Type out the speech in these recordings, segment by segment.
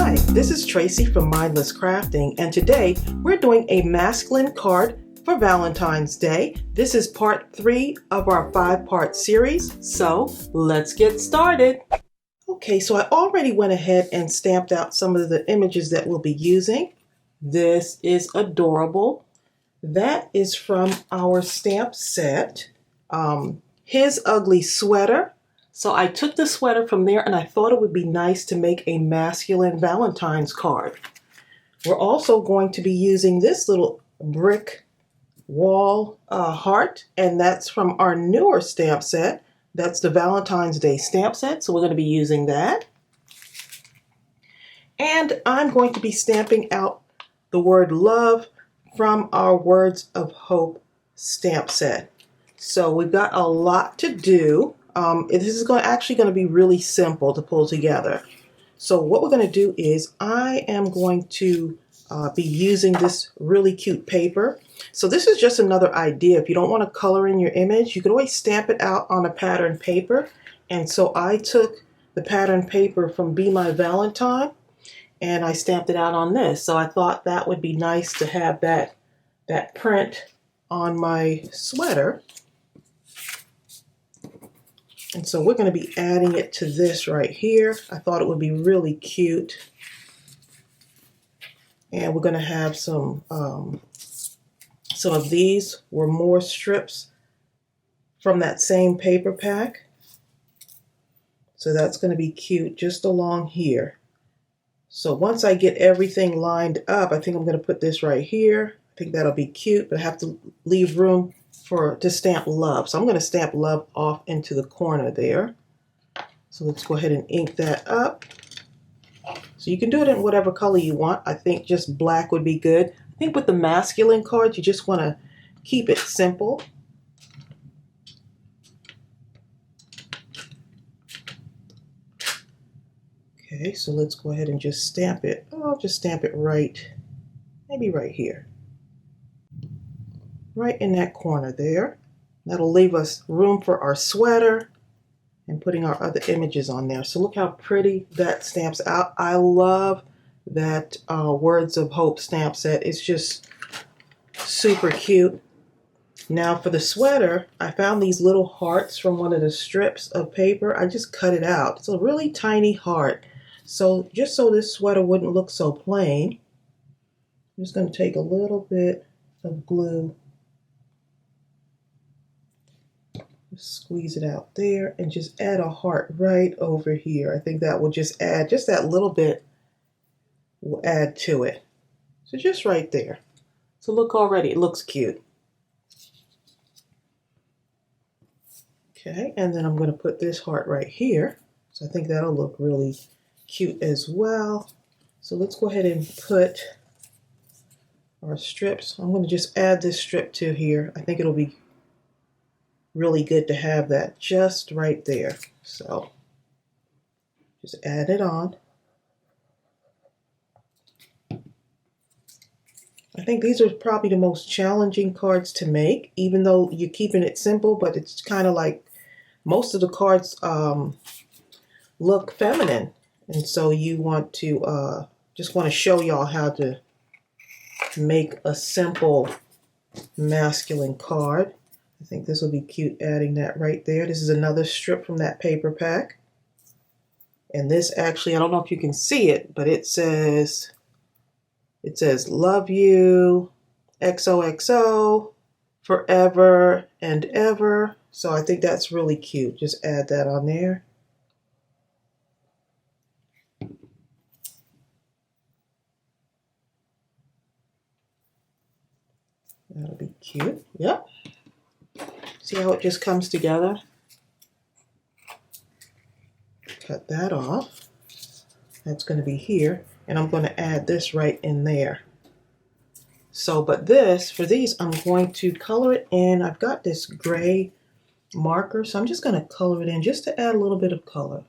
Hi, this is Tracey from Mindless Crafting, and today we're doing a masculine card for Valentine's Day. This is part 3 of our 5-part series, so let's get started. Okay, so I already went ahead and stamped out some of the images that we'll be using. This is adorable. That is from our stamp set, His Ugly Sweater. So I took the sweater from there and I thought it would be nice to make a masculine Valentine's card. We're also going to be using this little brick wall heart, and that's from our newer stamp set. That's the Valentine's Day stamp set, so we're going to be using that. And I'm going to be stamping out the word love from our Words of Hope stamp set. So we've got a lot to do. This is actually going to be really simple to pull together. So what we're going to do is I am going to be using this really cute paper. So this is just another idea. If you don't want to color in your image, you can always stamp it out on a pattern paper. And so I took the pattern paper from Be My Valentine and I stamped it out on this. So I thought that would be nice to have that print on my sweater. And so we're going to be adding it to this right here. I thought it would be really cute. And we're going to have some of these were more strips from that same paper pack. So that's going to be cute just along here. So once I get everything lined up, I think I'm going to put this right here. I think that'll be cute, but I have to leave room to stamp love. So I'm going to stamp love off into the corner there. So let's go ahead and ink that up. So you can do it in whatever color you want. I think just black would be good. I think with the masculine cards, you just want to keep it simple. Okay, so let's go ahead and just stamp it. Oh, I'll just stamp it maybe right here. Right in that corner there. That'll leave us room for our sweater and putting our other images on there. So look how pretty that stamps out. I love that Words of Hope stamp set. It's just super cute. Now for the sweater, I found these little hearts from one of the strips of paper. I just cut it out. It's a really tiny heart. So just so this sweater wouldn't look so plain, I'm just going to take a little bit of glue, squeeze it out there, and just add a heart right over here. I think that will just add, just that little bit will add to it. So just right there. So look already, it looks cute. Okay, and then I'm going to put this heart right here. So I think that'll look really cute as well. So let's go ahead and put our strips. I'm going to just add this strip to here. I think it'll be really good to have that just right there. So just add it on. I think these are probably the most challenging cards to make, even though you're keeping it simple, but it's kind of like most of the cards look feminine. And so you want to just want to show y'all how to make a simple masculine card. I think this will be cute adding that right there. This is another strip from that paper pack. And this actually, I don't know if you can see it, but it says love you, XOXO, forever and ever. So I think that's really cute. Just add that on there. That'll be cute. Yep. See how it just comes together? Cut that off. That's going to be here. And I'm going to add this right in there. So, but for these, I'm going to color it in. I've got this gray marker, so I'm just going to color it in just to add a little bit of color.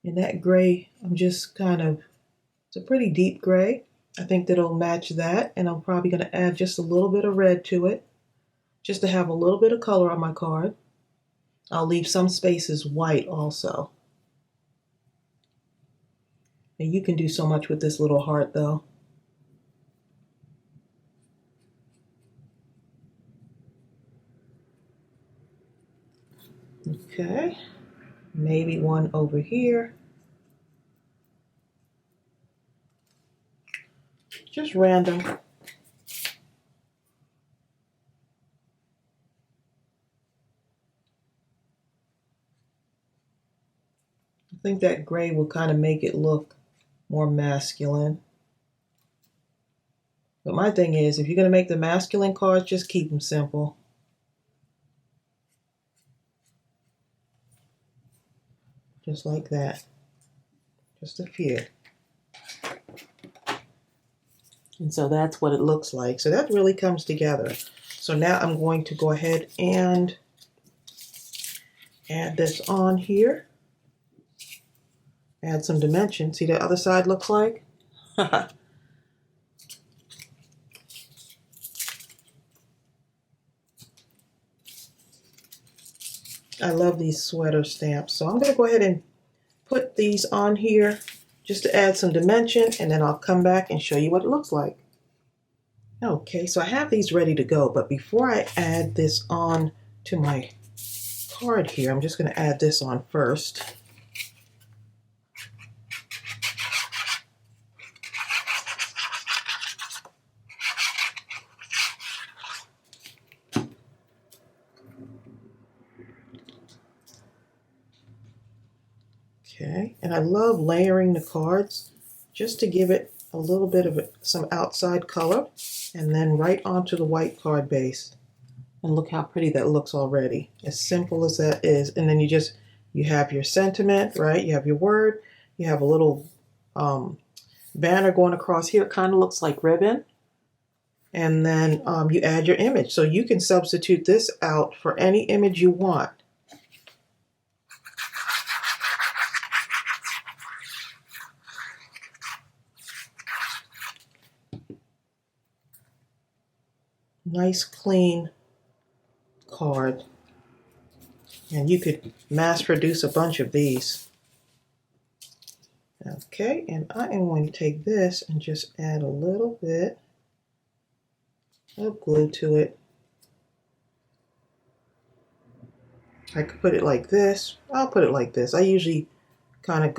And that gray, it's a pretty deep gray. I think that'll match that, and I'm probably going to add just a little bit of red to it, just to have a little bit of color on my card. I'll leave some spaces white also. And you can do so much with this little heart though. Okay, maybe one over here. Just random. I think that gray will kind of make it look more masculine. But my thing is, if you're going to make the masculine cards, just keep them simple. Just like that. Just a few. And so that's what it looks like. So that really comes together. So now I'm going to go ahead and add this on here. Add some dimension. See the other side looks like? I love these sweater stamps. So I'm going to go ahead and put these on here just to add some dimension, and then I'll come back and show you what it looks like. Okay, so I have these ready to go, but before I add this on to my card here, I'm just going to add this on first. Okay, and I love layering the cards just to give it a little bit of some outside color, and then right onto the white card base. And look how pretty that looks already. As simple as that is. And then you have your sentiment, right? You have your word. You have a little banner going across here. It kind of looks like ribbon. And then you add your image. So you can substitute this out for any image you want. Nice, clean card. And you could mass produce a bunch of these. Okay, and I am going to take this and just add a little bit of glue to it. I could put it like this. I'll put it like this. I usually kind of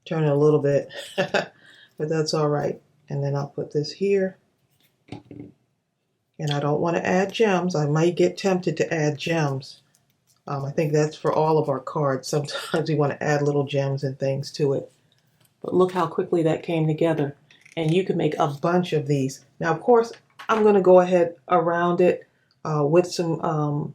turn it a little bit, but that's all right. And then I'll put this here. And I don't want to add gems. I might get tempted to add gems. I think that's for all of our cards. Sometimes we want to add little gems and things to it. But look how quickly that came together. And you can make a bunch of these. Now, of course, I'm going to go ahead around it with some,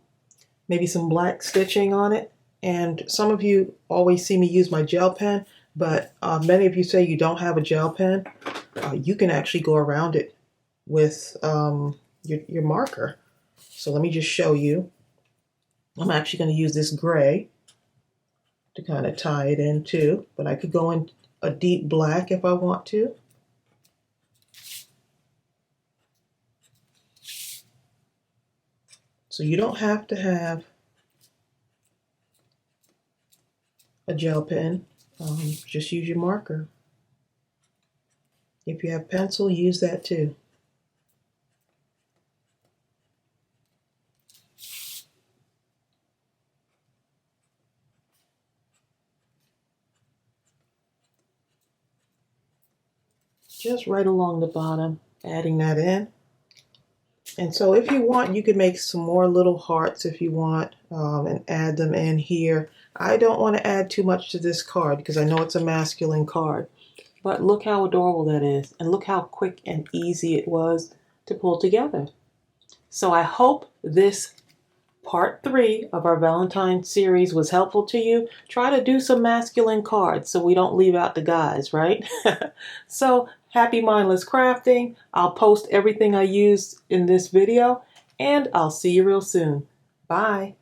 maybe some black stitching on it. And some of you always see me use my gel pen, but many of you say you don't have a gel pen. You can actually go around it with your marker. So let me just show you. I'm actually going to use this gray to kind of tie it in too, but I could go in a deep black if I want to. So you don't have to have a gel pen, just use your marker. If you have pencil, use that too. Just right along the bottom, adding that in. And so if you want, you can make some more little hearts if you want, and add them in here. I don't want to add too much to this card because I know it's a masculine card. But look how adorable that is. And look how quick and easy it was to pull together. So I hope this part 3 of our Valentine series was helpful to you. Try to do some masculine cards so we don't leave out the guys, right? So happy mindless crafting. I'll post everything I used in this video, and I'll see you real soon. Bye.